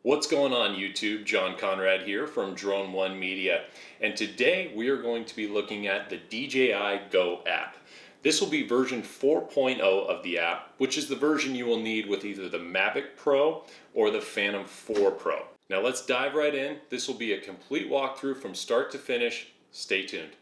What's going on YouTube? John Conrad here from Drone One Media, and today we are going to be looking at the DJI Go app. This will be version 4.0 of the app, which is the version you will need with either the Mavic Pro or the Phantom 4 Pro. Now let's dive right in. This will be a complete walkthrough from start to finish. Stay tuned.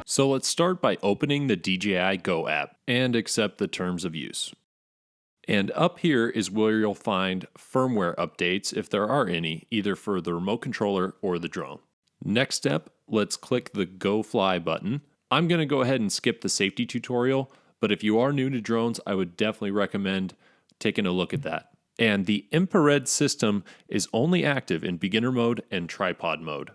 So let's start by opening the DJI Go app and accept the terms of use. And up here is where you'll find firmware updates, if there are any, either for the remote controller or the drone. Next step, let's click the Go Fly button. I'm going to go ahead and skip the safety tutorial, but if you are new to drones, I would definitely recommend taking a look at that. And the infrared system is only active in beginner mode and tripod mode.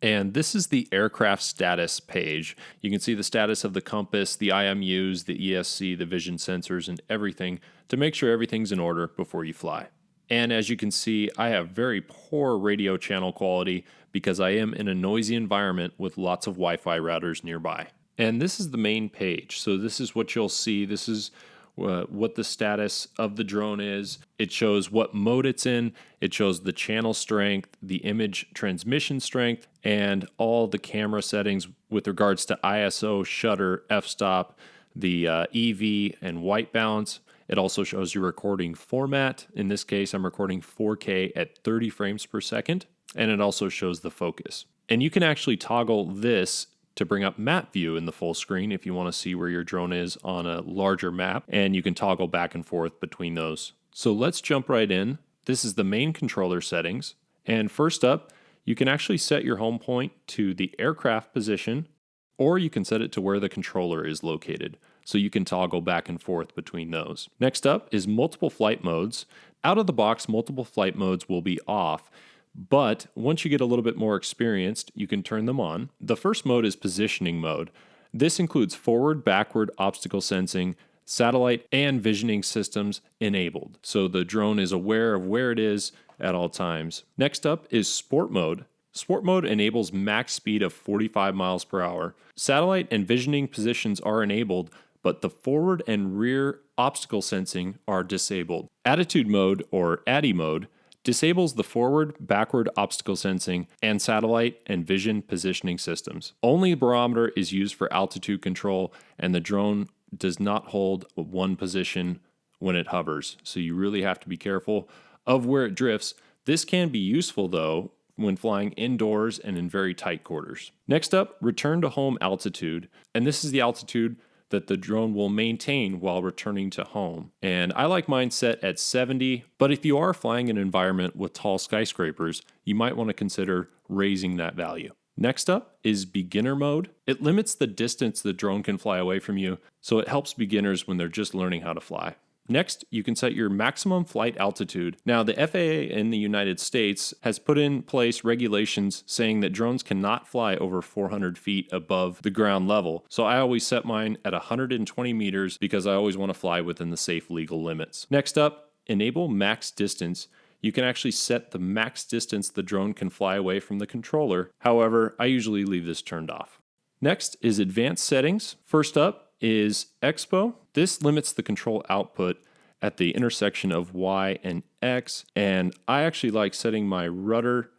And this is the aircraft status page. You can see the status of the compass, the IMUs, the ESC, the vision sensors, and everything to make sure everything's in order before you fly. And as you can see, I have very poor radio channel quality because I am in a noisy environment with lots of Wi-Fi routers nearby. And this is the main page. So this is what you'll see. This is what the status of the drone is. It shows what mode it's in. It shows the channel strength, the image transmission strength, and all the camera settings with regards to ISO, shutter, f-stop, the EV, and white balance. It also shows your recording format. In this case, I'm recording 4K at 30 frames per second, and it also shows the focus. And you can actually toggle this to bring up map view in the full screen if you want to see where your drone is on a larger map, and you can toggle back and forth between those. So let's jump right in. This is the main controller settings, and first up, you can actually set your home point to the aircraft position, or you can set it to where the controller is located, so you can toggle back and forth between those. Next up is multiple flight modes. Out of the box, multiple flight modes will be off, but once you get a little bit more experienced, you can turn them on. The first mode is positioning mode. This includes forward, backward, obstacle sensing, satellite, and visioning systems enabled. So the drone is aware of where it is at all times. Next up is sport mode. Sport mode enables max speed of 45 miles per hour. Satellite and visioning positions are enabled, but the forward and rear obstacle sensing are disabled. Attitude mode, or ATTI mode, disables the forward, backward obstacle sensing, and satellite and vision positioning systems. Only the barometer is used for altitude control, and the drone does not hold one position when it hovers. So you really have to be careful of where it drifts. This can be useful though when flying indoors and in very tight quarters. Next up, return to home altitude. And this is the altitude that the drone will maintain while returning to home. And I like mine set at 70, but if you are flying in an environment with tall skyscrapers, you might want to consider raising that value. Next up is beginner mode. It limits the distance the drone can fly away from you, so it helps beginners when they're just learning how to fly. Next, you can set your maximum flight altitude. Now, the FAA in the United States has put in place regulations saying that drones cannot fly over 400 feet above the ground level. So I always set mine at 120 meters because I always want to fly within the safe legal limits. Next up, enable max distance. You can actually set the max distance the drone can fly away from the controller. However, I usually leave this turned off. Next is advanced settings. First up is Expo. This limits the control output at the intersection of Y and X, and I actually like setting my rudder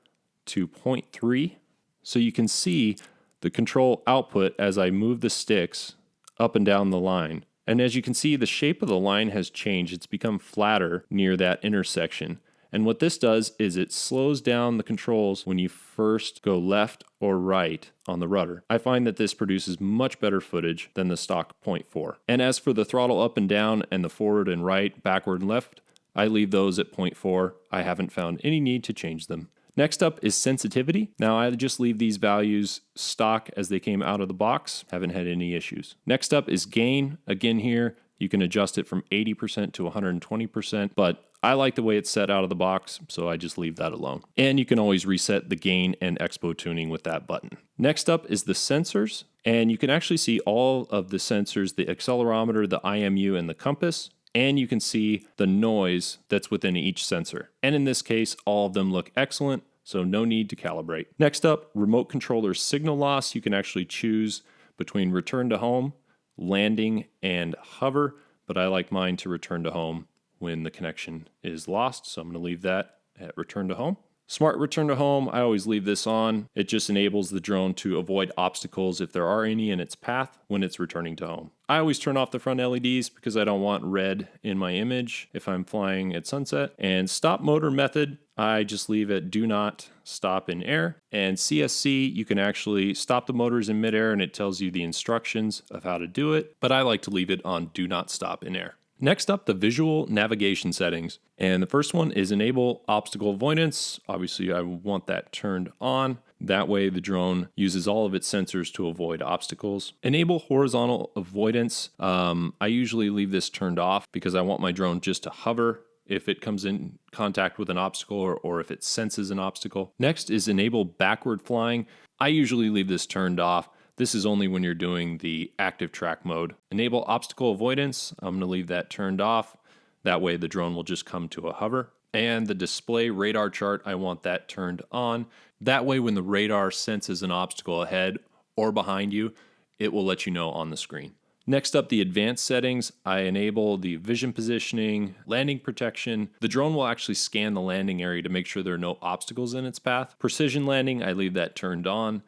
to 0.3 so you can see the control output as I move the sticks up and down the line. And as you can see, the shape of the line has changed. It's become flatter near that intersection. And what this does is it slows down the controls when you first go left or right on the rudder. I find that this produces much better footage than the stock 0.4. And as for the throttle up and down and the forward and right, backward and left, I leave those at 0.4. I haven't found any need to change them. Next up is sensitivity. Now I just leave these values stock as they came out of the box. Haven't had any issues. Next up is gain. Again here, you can adjust it from 80% to 120%, but I like the way it's set out of the box, so I just leave that alone. And you can always reset the gain and expo tuning with that button. Next up is the sensors, and you can actually see all of the sensors, the accelerometer, the IMU, and the compass. and you can see the noise that's within each sensor. And in this case, all of them look excellent. so no need to calibrate. Next up, remote controller signal loss. You can actually choose between return to home, landing, and hover, but I like mine to return to home when the connection is lost, so I'm going to leave that at return to home. Smart return to home, I always leave this on. It just enables the drone to avoid obstacles if there are any in its path when it's returning to home. I always turn off the front LEDs because I don't want red in my image if I'm flying at sunset. And stop motor method, I just leave it do not stop in air. And CSC, you can actually stop the motors in midair and it tells you the instructions of how to do it, but I like to leave it on do not stop in air. Next up, the visual navigation settings. And the first one is enable obstacle avoidance. Obviously, I want that turned on. That way the drone uses all of its sensors to avoid obstacles. Enable horizontal avoidance. I usually leave this turned off because I want my drone just to hover if it comes in contact with an obstacle or if it senses an obstacle. Next is enable backward flying. I usually leave this turned off. This is only when you're doing the active track mode. Enable obstacle avoidance. I'm going to leave that turned off. That way the drone will just come to a hover. And the display radar chart, I want that turned on. That way when the radar senses an obstacle ahead or behind you, it will let you know on the screen. Next up, the advanced settings. I enable the vision positioning, landing protection. The drone will actually scan the landing area to make sure there are no obstacles in its path. Precision landing, I leave that turned on.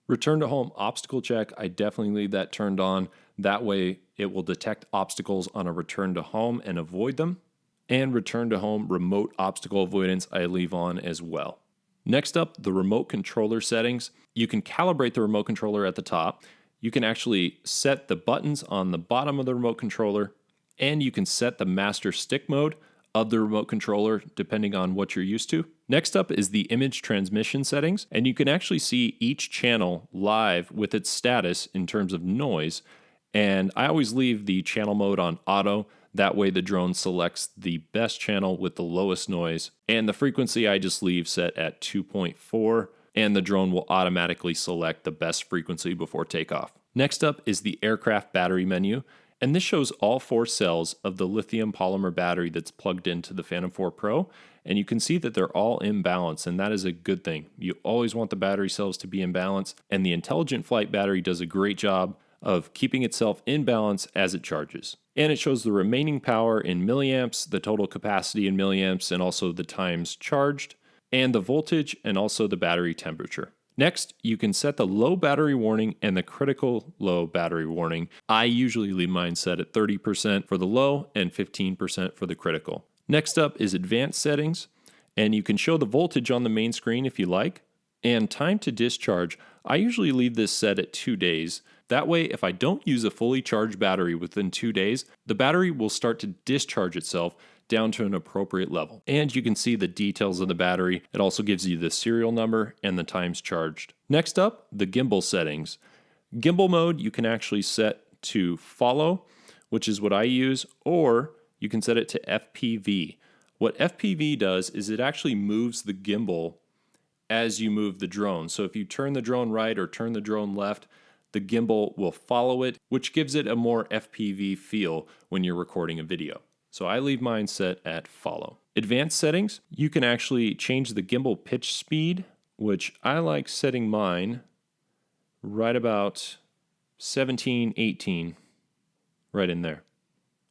Return to home obstacle check, I definitely leave that turned on. That way it will detect obstacles on a return to home and avoid them. And return to home remote obstacle avoidance, I leave on as well. Next up, the remote controller settings. You can calibrate the remote controller at the top. You can actually set the buttons on the bottom of the remote controller, and you can set the master stick mode of the remote controller depending on what you're used to. Next up is the image transmission settings, and you can actually see each channel live with its status in terms of noise. And I always leave the channel mode on auto. That way the drone selects the best channel with the lowest noise. And the frequency I just leave set at 2.4, and the drone will automatically select the best frequency before takeoff. Next up is the aircraft battery menu. And this shows all 4 cells of the lithium polymer battery that's plugged into the Phantom 4 Pro. And you can see that they're all in balance, and that is a good thing. You always want the battery cells to be in balance, and the Intelligent Flight battery does a great job of keeping itself in balance as it charges. And it shows the remaining power in milliamps, the total capacity in milliamps, and also the times charged, and the voltage, and also the battery temperature. Next, you can set the low battery warning and the critical low battery warning. I usually leave mine set at 30% for the low and 15% for the critical. Next up is advanced settings, and you can show the voltage on the main screen if you like. And time to discharge, I usually leave this set at 2 days. That way, if I don't use a fully charged battery within 2 days, the battery will start to discharge itself down to an appropriate level. And you can see the details of the battery. It also gives you the serial number and the times charged. Next up, the gimbal settings. Gimbal mode, you can actually set to follow, which is what I use, or you can set it to FPV. What FPV does is it actually moves the gimbal as you move the drone. So if you turn the drone right or turn the drone left, the gimbal will follow it, which gives it a more FPV feel when you're recording a video. So I leave mine set at follow. Advanced settings, you can actually change the gimbal pitch speed, which I like setting mine right about 17, 18, right in there,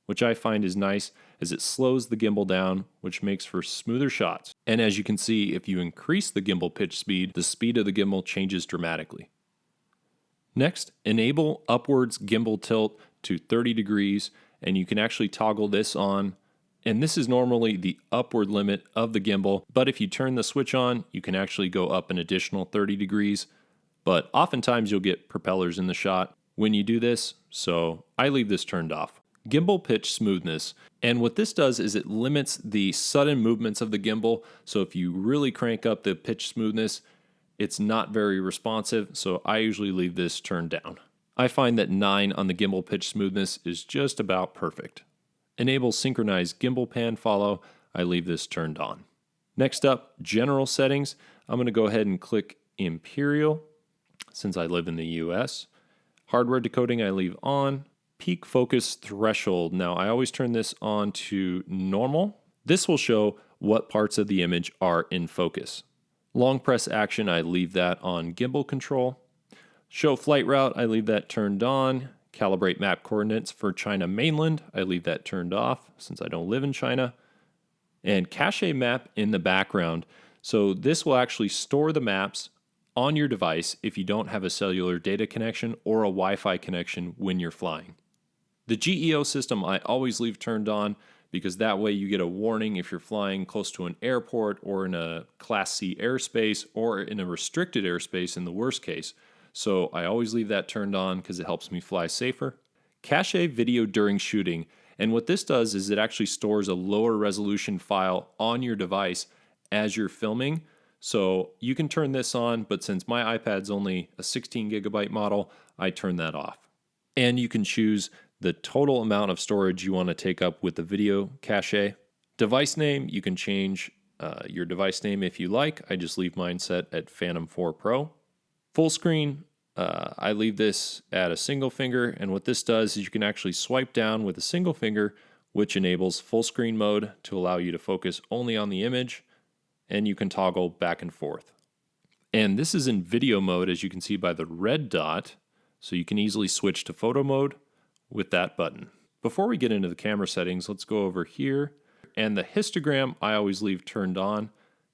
which I find is nice as it slows the gimbal down, which makes for smoother shots. And as you can see, if you increase the gimbal pitch speed, the speed of the gimbal changes dramatically. Next, enable upwards gimbal tilt to 30 degrees, and you can actually toggle this on. And this is normally the upward limit of the gimbal, but if you turn the switch on, you can actually go up an additional 30 degrees. But oftentimes you'll get propellers in the shot when you do this, so I leave this turned off. Gimbal pitch smoothness, and what this does is it limits the sudden movements of the gimbal, so if you really crank up the pitch smoothness, it's not very responsive, so I usually leave this turned down. I find that 9 on the gimbal pitch smoothness is just about perfect. Enable synchronized gimbal pan follow, I leave this turned on. Next up, general settings. I'm going to go ahead and click Imperial, since I live in the US. Hardware decoding I leave on. Peak focus threshold. Now I always turn this on to normal. This will show what parts of the image are in focus. Long press action, I leave that on gimbal control. Show flight route, I leave that turned on. Calibrate map coordinates for China mainland, I leave that turned off since I don't live in China. And cache map in the background. So this will actually store the maps on your device if you don't have a cellular data connection or a Wi-Fi connection when you're flying. The GEO system I always leave turned on because that way you get a warning if you're flying close to an airport or in a Class C airspace or in a restricted airspace in the worst case. So I always leave that turned on because it helps me fly safer. Cache video during shooting. And what this does is it actually stores a lower resolution file on your device as you're filming. So you can turn this on, but since my iPad's only a 16 gigabyte model, I turn that off. And you can choose the total amount of storage you want to take up with the video cache. Device name, you can change your device name if you like. I just leave mine set at Phantom 4 Pro. Full screen, I leave this at a single finger, and what this does is you can actually swipe down with a single finger, which enables full screen mode to allow you to focus only on the image, and you can toggle back and forth. And this is in video mode, as you can see by the red dot, so you can easily switch to photo mode with that button. Before we get into the camera settings, let's go over here. And the histogram I always leave turned on.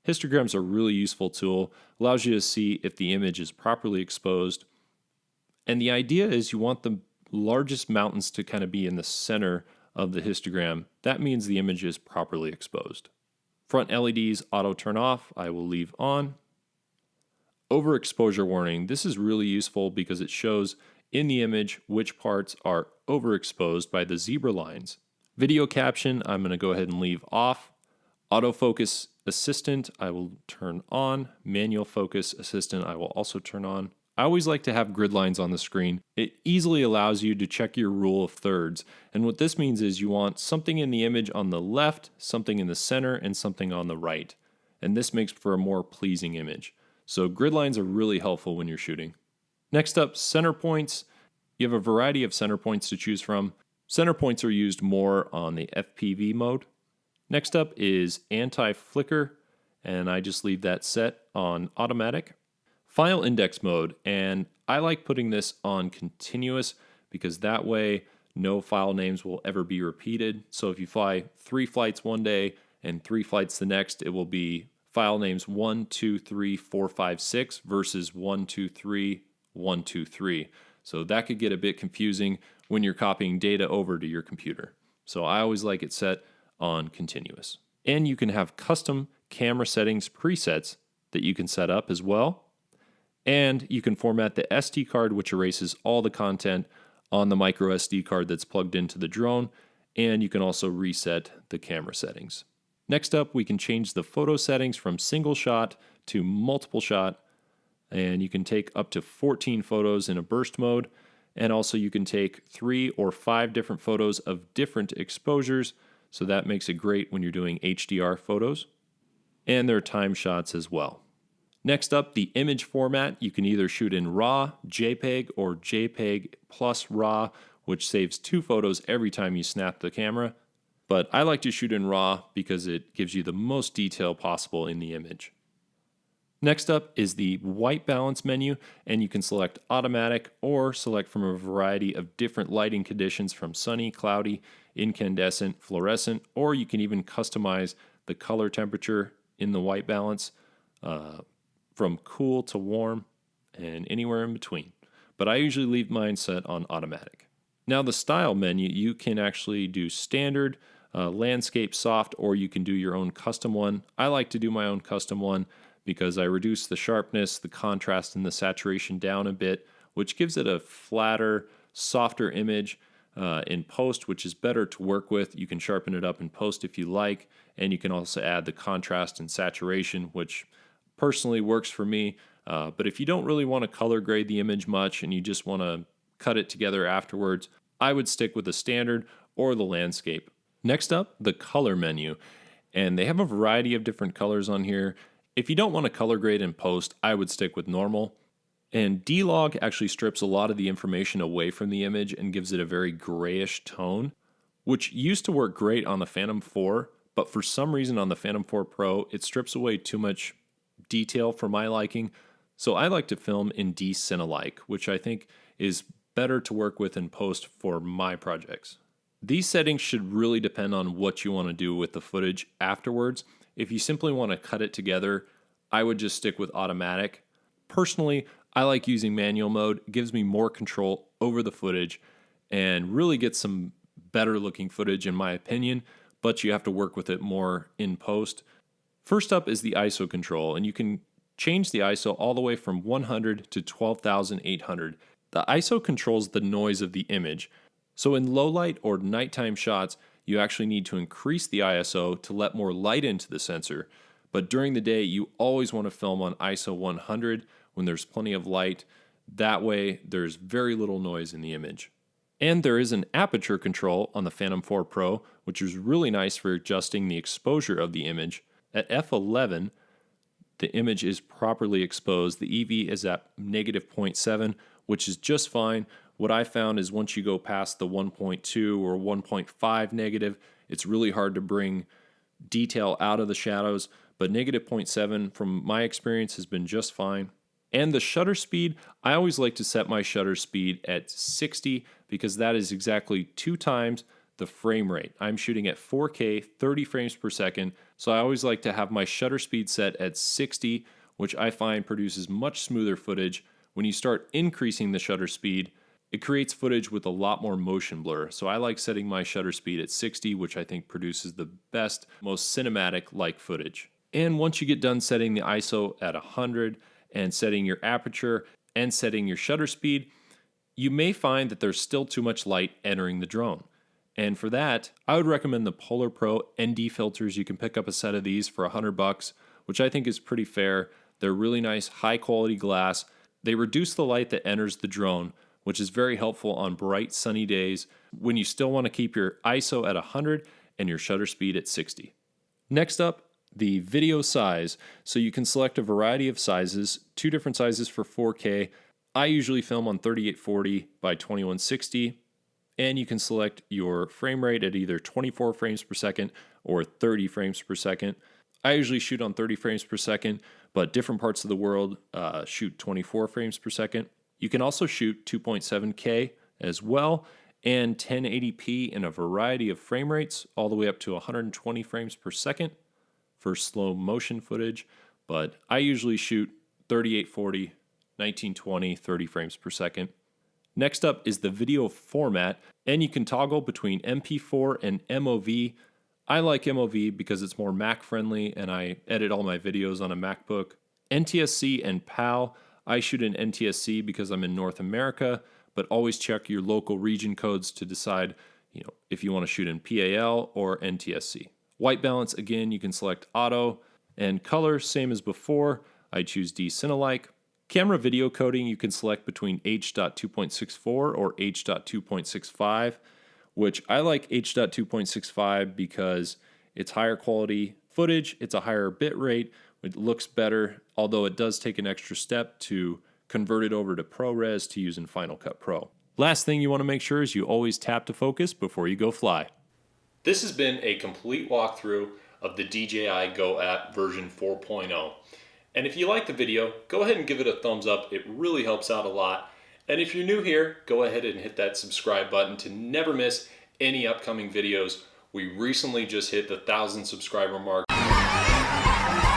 Histogram's a really useful tool, allows you to see if the image is properly exposed. And the idea is you want the largest mountains to kind of be in the center of the histogram. That means the image is properly exposed. Front LEDs auto turn off, I will leave on. Overexposure warning. This is really useful because it shows in the image which parts are overexposed by the zebra lines. Video caption, I'm going to go ahead and leave off. Autofocus assistant, I will turn on. Manual focus assistant, I will also turn on. I always like to have grid lines on the screen. It easily allows you to check your rule of thirds. And what this means is you want something in the image on the left, something in the center, and something on the right. And this makes for a more pleasing image. So grid lines are really helpful when you're shooting. Next up, center points. You have a variety of center points to choose from. Center points are used more on the FPV mode. Next up is anti-flicker, and I just leave that set on automatic. File index mode, and I like putting this on continuous because that way no file names will ever be repeated. So if you fly 3 flights one day and 3 flights the next, it will be file names 1, 2, 3, 4, 5, 6 versus 1, 2, 3, 1, 2, 3. So that could get a bit confusing when you're copying data over to your computer. So I always like it set on continuous. And you can have custom camera settings presets that you can set up as well. And you can format the SD card, which erases all the content on the micro SD card that's plugged into the drone. And you can also reset the camera settings. Next up, we can change the photo settings from single shot to multiple shot. And you can take up to 14 photos in a burst mode. And also you can take 3 or 5 different photos of different exposures. So that makes it great when you're doing HDR photos. And there are time shots as well. Next up, the image format. You can either shoot in RAW, JPEG, or JPEG plus RAW, which saves 2 photos every time you snap the camera. But I like to shoot in RAW because it gives you the most detail possible in the image. Next up is the white balance menu, and you can select automatic or select from a variety of different lighting conditions from sunny, cloudy, incandescent, fluorescent, or you can even customize the color temperature in the white balance from cool to warm and anywhere in between. But I usually leave mine set on automatic. Now the style menu, you can actually do standard, landscape, soft, or you can do your own custom one. I like to do my own custom one because I reduce the sharpness, the contrast, and the saturation down a bit, which gives it a flatter, softer image in post, which is better to work with. You can sharpen it up in post if you like, and you can also add the contrast and saturation, which personally works for me. But if you don't really want to color grade the image much and you just want to cut it together afterwards, I would stick with the standard or the landscape. Next up, the color menu. And they have a variety of different colors on here. If you don't want to color grade in post, I would stick with normal. And D-Log actually strips a lot of the information away from the image and gives it a very grayish tone, which used to work great on the Phantom 4, but for some reason on the Phantom 4 Pro, it strips away too much detail for my liking. So I like to film in D-Cinelike, which I think is better to work with in post for my projects. These settings should really depend on what you want to do with the footage afterwards. If you simply want to cut it together, I would just stick with automatic. Personally, I like using manual mode. It gives me more control over the footage and really gets some better looking footage in my opinion, but you have to work with it more in post. First up is the ISO control, and you can change the ISO all the way from 100 to 12,800. The ISO controls the noise of the image. So in low light or nighttime shots, you actually need to increase the ISO to let more light into the sensor. But during the day, you always want to film on ISO 100 when there's plenty of light. That way, there's very little noise in the image. And there is an aperture control on the Phantom 4 Pro, which is really nice for adjusting the exposure of the image. At f11, the image is properly exposed. The EV is at -0.7, which is just fine. What I found is once you go past the 1.2 or 1.5 negative, it's really hard to bring detail out of the shadows, but -0.7 from my experience has been just fine. And the shutter speed, I always like to set my shutter speed at 60 because that is exactly 2 times the frame rate. I'm shooting at 4K, 30 frames per second, so I always like to have my shutter speed set at 60, which I find produces much smoother footage. When you start increasing the shutter speed, it creates footage with a lot more motion blur. So I like setting my shutter speed at 60, which I think produces the best, most cinematic-like footage. And once you get done setting the ISO at 100, and setting your aperture and setting your shutter speed, you may find that there's still too much light entering the drone. And for that, I would recommend the Polar Pro ND filters. You can pick up a set of these for $100, which I think is pretty fair. They're really nice, high quality glass. They reduce the light that enters the drone, which is very helpful on bright sunny days when you still want to keep your ISO at 100 and your shutter speed at 60. Next up, the video size. So you can select a variety of sizes, 2 different sizes for 4K. I usually film on 3840 by 2160, and you can select your frame rate at either 24 frames per second or 30 frames per second. I usually shoot on 30 frames per second, but different parts of the world shoot 24 frames per second. You can also shoot 2.7K as well, and 1080p in a variety of frame rates, all the way up to 120 frames per second for slow motion footage, but I usually shoot 3840, 1920, 30 frames per second. Next up is the video format, and you can toggle between MP4 and MOV. I like MOV because it's more Mac friendly and I edit all my videos on a MacBook. NTSC and PAL, I shoot in NTSC because I'm in North America, but always check your local region codes to decide, if you want to shoot in PAL or NTSC. White balance, again, you can select auto, and color, same as before. I choose D-Cinelike. Camera video coding, you can select between H.2.64 or H.2.65, which I like H.2.65 because it's higher quality footage, it's a higher bit rate, it looks better, although it does take an extra step to convert it over to ProRes to use in Final Cut Pro. Last thing you want to make sure is you always tap to focus before you go fly. This has been a complete walkthrough of the DJI Go App version 4.0. And if you like the video, go ahead and give it a thumbs up. It really helps out a lot. And if you're new here, go ahead and hit that subscribe button to never miss any upcoming videos. We recently just hit the 1,000 subscriber mark.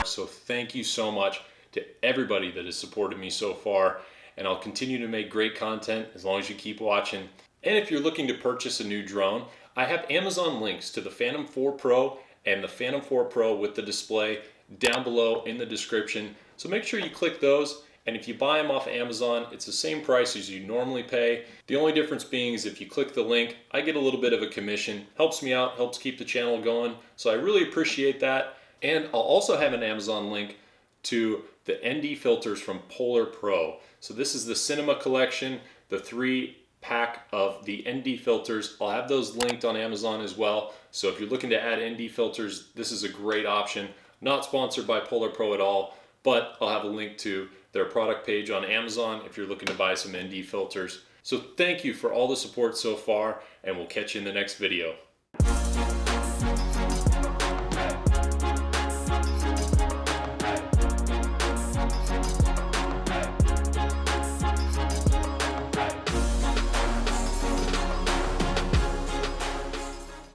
So thank you so much to everybody that has supported me so far. And I'll continue to make great content as long as you keep watching. And if you're looking to purchase a new drone, I have Amazon links to the Phantom 4 Pro and the Phantom 4 Pro with the display down below in the description. So make sure you click those, and if you buy them off Amazon, it's the same price as you normally pay. The only difference being is if you click the link, I get a little bit of a commission. Helps me out, helps keep the channel going. So I really appreciate that. And I'll also have an Amazon link to the ND filters from Polar Pro. So this is the Cinema Collection, the 3-pack of the ND filters. I'll have those linked on Amazon as well. So if you're looking to add ND filters, this is a great option. Not sponsored by Polar Pro at all, but I'll have a link to their product page on Amazon if you're looking to buy some ND filters. So thank you for all the support so far, and we'll catch you in the next video.